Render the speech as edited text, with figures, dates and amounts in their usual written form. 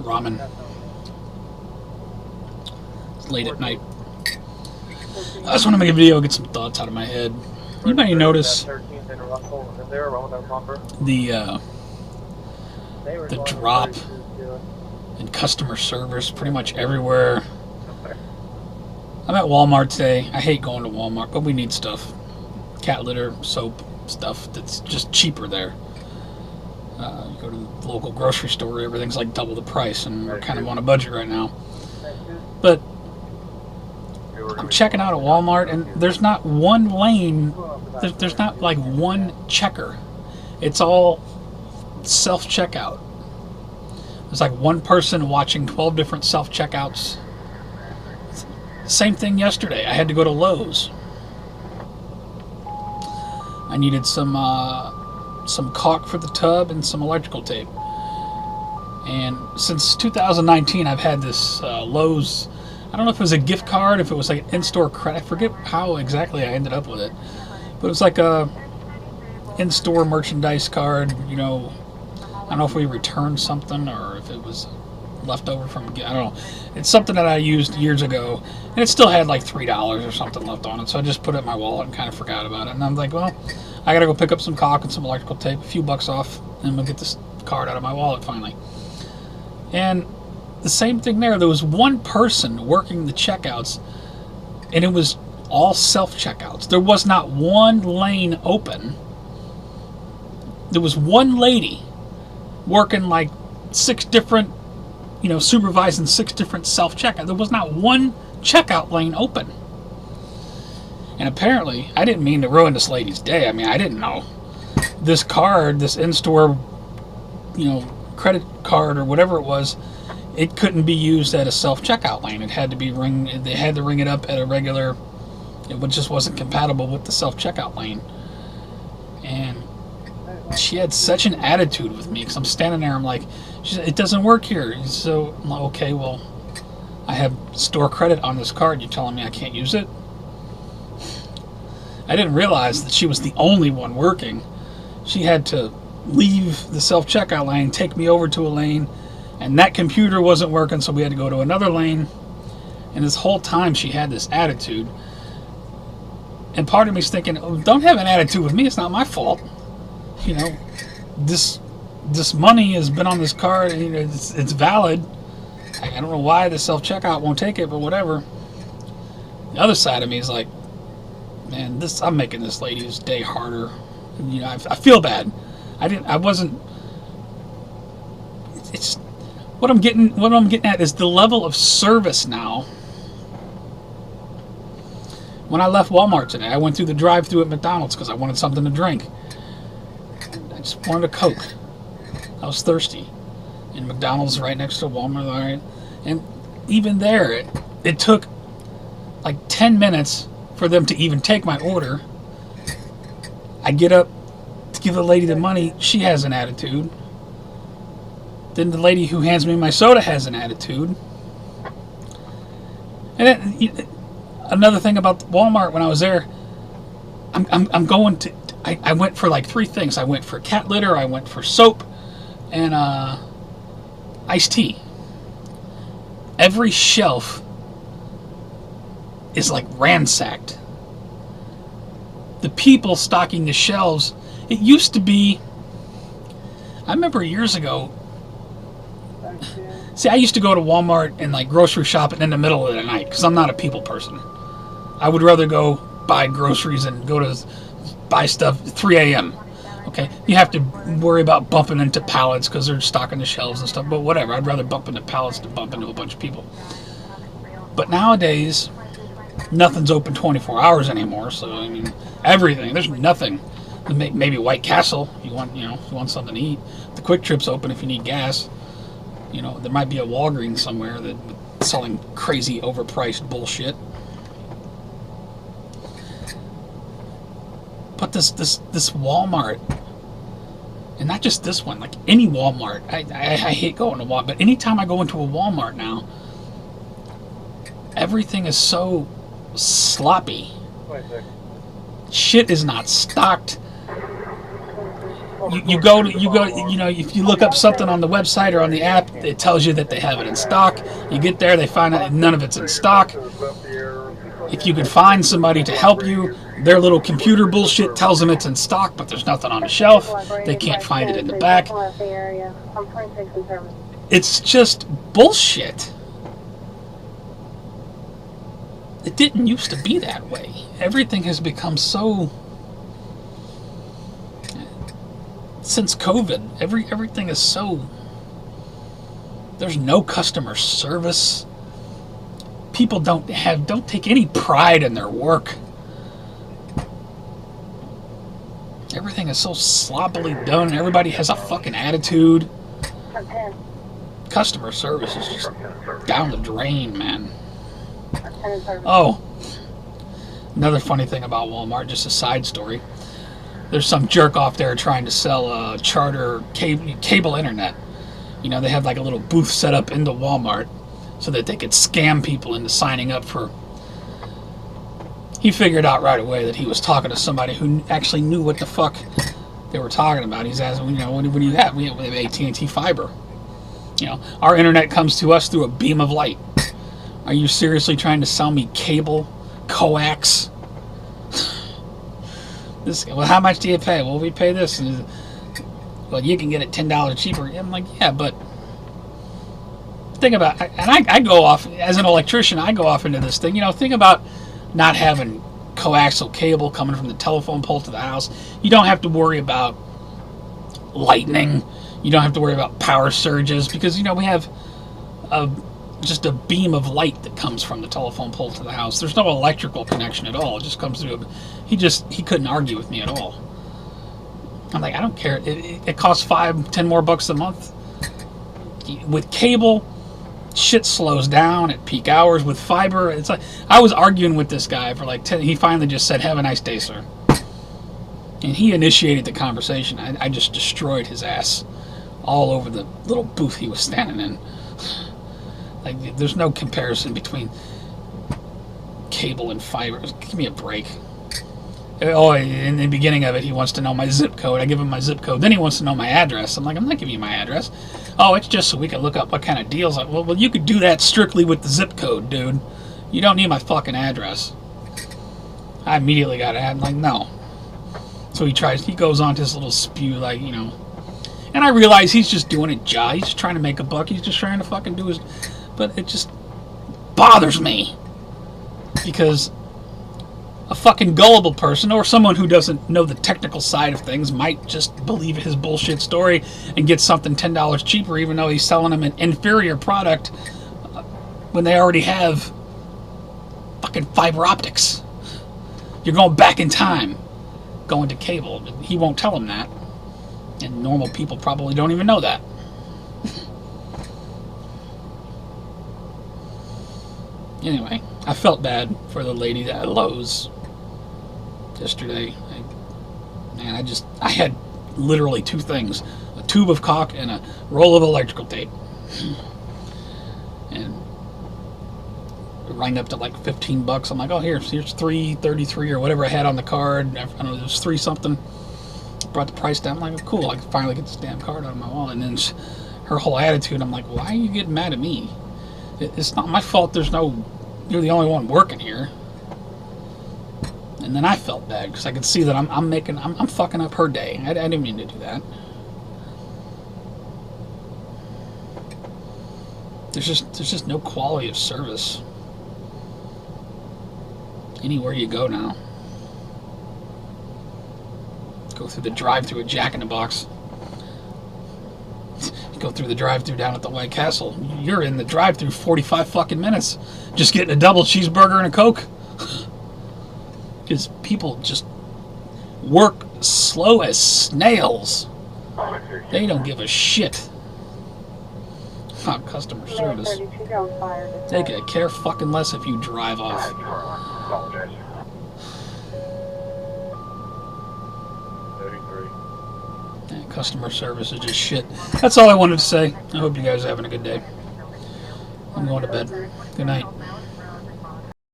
Ramen. It's late at night. I just want to make a video, get some thoughts out of my head. Anybody notice the drop in customer service pretty much everywhere? I'm at Walmart today. I hate going to Walmart, but we need stuff. Cat litter, soap, stuff that's just cheaper there. You go to the local grocery store, everything's like double the price, and we're kind of on a budget right now. But I'm checking out at Walmart, and there's not one lane, there's not like one checker. It's all self-checkout. There's like one person watching 12 different self-checkouts. Same thing yesterday. I had to go to Lowe's. I needed some caulk for the tub and some electrical tape. And since 2019, I've had this Lowe's. I don't know if it was a gift card, if it was like an in-store credit. I forget how exactly I ended up with it, but it was like a in-store merchandise card. You know, I don't know if we returned something or if it was leftover from. I don't know. It's something that I used years ago, and it still had like $3 or something left on it. So I just put it in my wallet and kind of forgot about it. And I'm like, well, I gotta go pick up some caulk and some electrical tape, a few bucks off, and we'll get this card out of my wallet finally. And the same thing there. There was one person working the checkouts, and it was all self-checkouts. There was not one lane open. There was one lady working like 6 different, supervising 6 different self-checkouts. There was not one checkout lane open. And apparently, I didn't mean to ruin this lady's day. I mean, I didn't know. This card, this in-store, credit card or whatever it was, it couldn't be used at a self-checkout lane. It had to be they had to ring it up at a regular, it just wasn't compatible with the self-checkout lane. And she had such an attitude with me, because I'm standing there, I'm like, she said, it doesn't work here. So I'm like, okay, well, I have store credit on this card. You're telling me I can't use it? I didn't realize that she was the only one working. She had to leave the self-checkout lane, take me over to a lane, and that computer wasn't working, so we had to go to another lane. And this whole time she had this attitude. And part of me's thinking, oh, don't have an attitude with me, it's not my fault. This money has been on this card, and it's valid. I don't know why the self-checkout won't take it, but whatever. The other side of me is like, man, I'm making this lady's day harder. I feel bad. I wasn't. It's what I'm getting at is the level of service now. When I left Walmart today, I went through the drive-thru at McDonald's because I wanted something to drink. I just wanted a Coke. I was thirsty. And McDonald's right next to Walmart, right? And even there, it took like 10 minutes for them to even take my order. I get up to give the lady the money. She has an attitude. Then the lady who hands me my soda has an attitude. And then, another thing about Walmart when I was there, I'm going to. I went for like 3 things. I went for cat litter. I went for soap, and iced tea. Every shelf is like ransacked. The people stocking the shelves, it used to be, I remember years ago, see, I used to go to Walmart and like grocery shop in the middle of the night because I'm not a people person. I would rather go buy groceries and go to buy stuff at 3 a.m. Okay, you have to worry about bumping into pallets because they're stocking the shelves and stuff, but whatever. I'd rather bump into pallets than bump into a bunch of people. But nowadays, nothing's open 24 hours anymore, so I mean, everything. There's nothing. Maybe White Castle. If you want something to eat. The Quick Trip's open if you need gas. There might be a Walgreens somewhere that's selling crazy overpriced bullshit. But this Walmart, and not just this one, like any Walmart. I hate going to Walmart, but anytime I go into a Walmart now, everything is so sloppy. Shit is not stocked. you go to you know, if you look up something on the website or on the app, it tells you that they have it in stock. You get there, they find out none of it's in stock. If you could find somebody to help you, their little computer bullshit tells them it's in stock, but there's nothing on the shelf. They can't find it in the back. It's just bullshit. It didn't used to be that way. Everything has become so... Since COVID, everything is so... There's no customer service. People don't take any pride in their work. Everything is so sloppily done. Everybody has a fucking attitude. Customer service is just down the drain, man. Oh, another funny thing about Walmart, just a side story. There's some jerk off there trying to sell charter cable internet. You know, they had like a little booth set up into Walmart so that they could scam people into signing up for... He figured out right away that he was talking to somebody who actually knew what the fuck they were talking about. He's asking, you know, what do you have? We have AT&T fiber. You know, our internet comes to us through a beam of light. Are you seriously trying to sell me cable, coax? Well, how much do you pay? Well, we pay this. Well, you can get it $10 cheaper. I'm like, yeah, but think about, and I go off, as an electrician, I go off into this thing. You know, think about not having coaxial cable coming from the telephone pole to the house. You don't have to worry about lightning. You don't have to worry about power surges because, you know, we have just a beam of light that comes from the telephone pole to the house. There's no electrical connection at all. It just comes through. He couldn't argue with me at all. I'm like, I don't care. It costs $5-10 more a month. With cable, shit slows down at peak hours. With fiber, it's like I was arguing with this guy for like 10. He finally just said, "Have a nice day, sir." And he initiated the conversation. I just destroyed his ass all over the little booth he was standing in. Like, there's no comparison between cable and fiber. Give me a break. Oh, in the beginning of it, he wants to know my zip code. I give him my zip code. Then he wants to know my address. I'm like, I'm not giving you my address. Oh, it's just so we can look up what kind of deals. Well, you could do that strictly with the zip code, dude. You don't need my fucking address. I immediately got it. I'm like, no. So he goes on to this little spew, like, you know. And I realize he's just doing a job. He's just trying to make a buck. He's just trying to fucking do his... But it just bothers me. Because a fucking gullible person or someone who doesn't know the technical side of things might just believe his bullshit story and get something $10 cheaper even though he's selling them an inferior product when they already have fucking fiber optics. You're going back in time, going to cable. He won't tell him that. And normal people probably don't even know that. Anyway, I felt bad for the lady at Lowe's yesterday. I had literally two things: a tube of caulk and a roll of electrical tape. And it rang up to like $15. I'm like, oh, here's $3.33 or whatever I had on the card. I don't know, it was $3 something. Brought the price down. I'm like, cool, I can finally get this damn card out of my wallet. And then her whole attitude, I'm like, why are you getting mad at me? It's not my fault. You're the only one working here. And then I felt bad because I could see that I'm fucking up her day. I didn't mean to do that. There's just no quality of service anywhere you go now. Go through the drive-thru at Jack in the Box. Go through the drive-thru down at the White Castle. You're in the drive-thru 45 fucking minutes just getting a double cheeseburger and a Coke. Because people just work slow as snails. They don't give a shit about customer service. They could care fucking less if you drive off. Customer service is just shit. That's all I wanted to say. I hope you guys are having a good day. I'm going to bed. Good night.